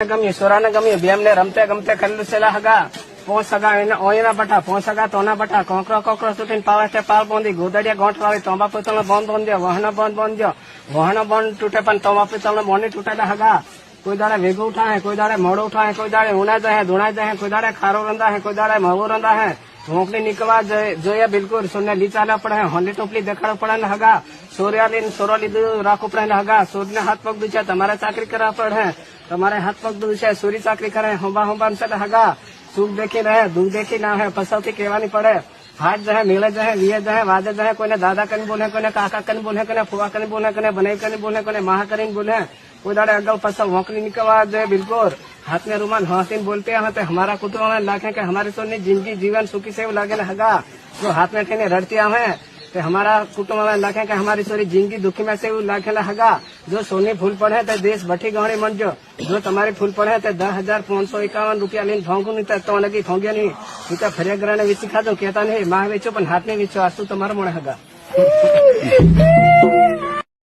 ગમ્યું સોરાને ગમ્યું બેમને રમતે ગમતે ખરીદેલા હગા પોંચ સગા ઓયના બટા પોંચ સગા તોના બટા કોકરો કોકરો સુટીને પાવે તે પાલ બોંધી ગોદડિયા ગોઠ વાળી તોંબા પિત્તળનો બોંધ બોંધ્યો વહનો બોંધ બોંધ્યો વહનો બોંધ તૂટે પણ તોંબા પિત્તળનો બોંધી તૂટેલા હગા કોઈ દાડે વેગું ઉઠાય કોઈ દાડે મોડું ઉઠાય કોઈ દાડે ઉના જાય ધુણાઈ જાય કોઈ દાડે ખારો રંધા હે કોઈ દાડે મહુ રંધા હે ઝોંપડી નીકળવા જોઈએ બિલકુલ સોને લી ચાલવા પડે હોંડી ટોપલી દેખાડવા પડે ને હગા સોર્યા લઈને સોરો લીધું રાખવું પડે ને હગા સોરને હાથ પગ દુછે તમારે ચાકરી કરવા પડે તમારે હાથ પગ દુછે સોરી ચાકરી કરે હોંબા હોંબા છે હગા સુખ દેખી રહે દુઃખ દેખી ના હે પસવથી કહેવાની પડે હાથ જહે મેળે જહે વિયે જહે વાદે જહે કોઈને દાદા કરીને બોલે કોઈને કાકા કરીને બોલે કોઈને ફુવા કરીને બોલે કોઈને બનાઈ કરીને બોલે કોઈને માહ કરીને બોલે कोई दाड़े अगल पसल वोकली निकलवा दे बिल्कुल हाथ में रुमाल हंसीन बोलते हैं तो हमारा कुटुंब में लाखे के हमारे सोने जिंदगी जीवन सुखी से लागे हगा जो हाथ में ठेने रड़ती है तो हमारा कुटुंब में लाखे के हमारी सोरी जिंदगी दुखी में से लाखे हगा जो सोनी फूल पड़े तो देश भट्टी गहरी मन जो तुम्हारी फूल पड़े तो 10,551 रुपया लेने फोंगू नहीं तो लगी फोंगे नहीं तो फरिया ग्रह ने विची खादो कहता नहीं माह वेचो पण हाथ में वेचो आसू तुम्हारा मोड़े हगा